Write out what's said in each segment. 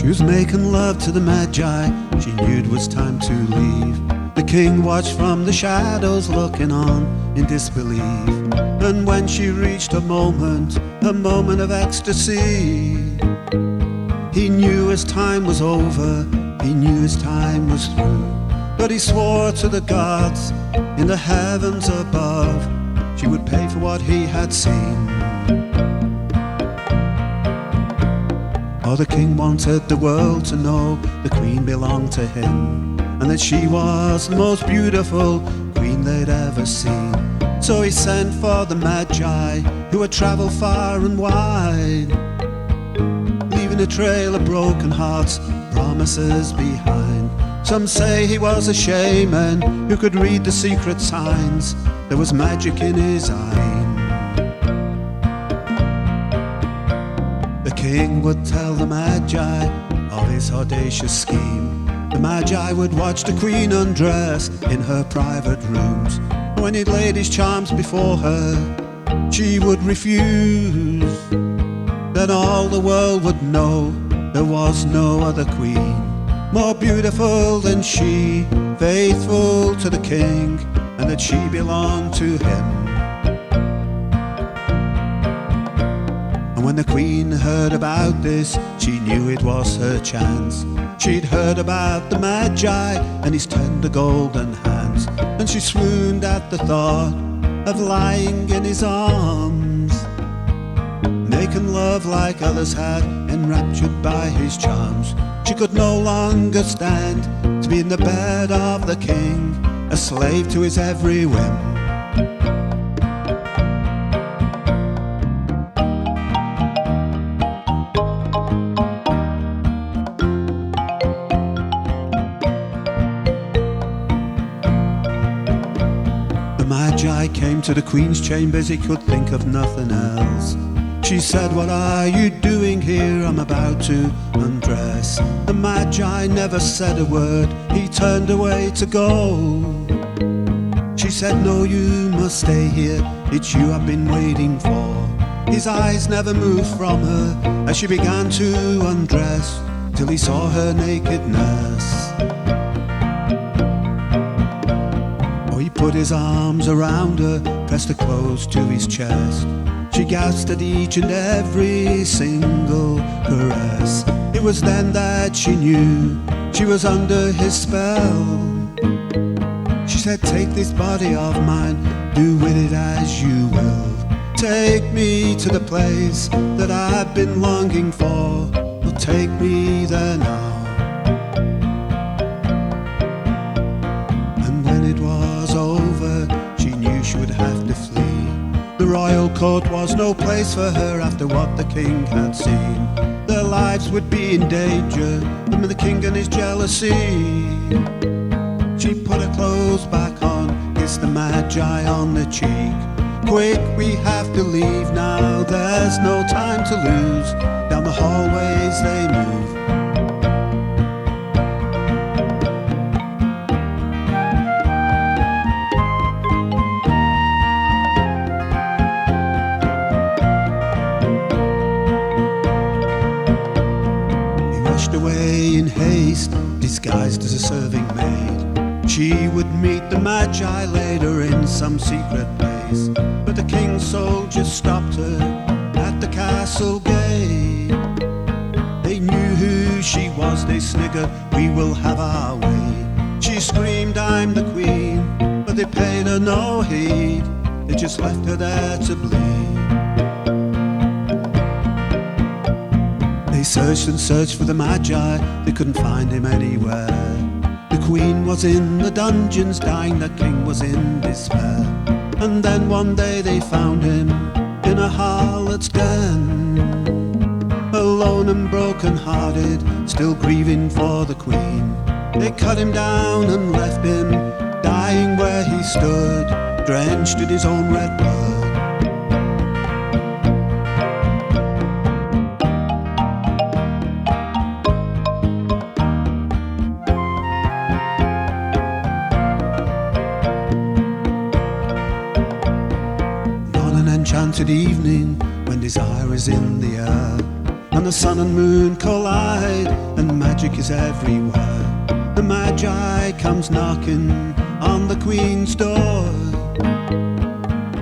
She was making love to the Magi, she knew it was time to leave. The king watched from the shadows, looking on in disbelief. And when she reached a moment of ecstasy, he knew his time was over, he knew his time was through. But he swore to the gods in the heavens above, she would pay for what he had seen. Oh, the king wanted the world to know the queen belonged to him, and that she was the most beautiful queen they'd ever seen. So he sent for the Magi, who had travelled far and wide, leaving a trail of broken hearts, promises behind. Some say he was a shaman who could read the secret signs. There was magic in his eye. The king would tell the Magi of his audacious scheme. The Magi would watch the queen undress in her private rooms. When he'd laid his charms before her, she would refuse. Then all the world would know there was no other queen more beautiful than she, faithful to the king, and that she belonged to him. And when the queen heard about this, she knew it was her chance. She'd heard about the Magi and his tender golden hands, and she swooned at the thought of lying in his arms, making love like others had, enraptured by his charms. She could no longer stand to be in the bed of the king, a slave to his every whim. The Magi came to the queen's chambers, he could think of nothing else. She said, "What are you doing here? I'm about to undress." The Magi never said a word, he turned away to go. She said, "No, you must stay here, it's you I've been waiting for." His eyes never moved from her as she began to undress, till he saw her nakedness. Oh, he put his arms around her, pressed her close to his chest. She gasped at each and every single caress. It was then that she knew she was under his spell. She said, "Take this body of mine, do with it as you will. Take me to the place that I've been longing for. Well, take me there now." And when it was over, she knew she would have to flee. The royal court was no place for her after what the king had seen. Their lives would be in danger from the king and his jealousy. She put her clothes back on, kissed the Magi on the cheek. "Quick, we have to leave now, there's no time to lose." Down the hallways they move. Away in haste, disguised as a serving maid. She would meet the Magi later in some secret place, but the king's soldiers stopped her at the castle gate. They knew who she was, they sniggered, "We will have our way." She screamed, "I'm the queen," but they paid her no heed. They just left her there to bleed. They searched and searched for the Magi, they couldn't find him anywhere. The queen was in the dungeons dying, the king was in despair. And then one day they found him in a harlot's den, alone and broken-hearted, still grieving for the queen. They cut him down and left him dying where he stood, drenched in his own red blood. Enchanted evening, when desire is in the air, and the sun and moon collide, and magic is everywhere. The Magi comes knocking on the Queen's door,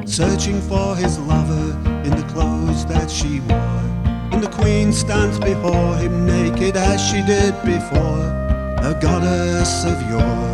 searching for his lover in the clothes that she wore. And the Queen stands before him naked as she did before, a goddess of yore.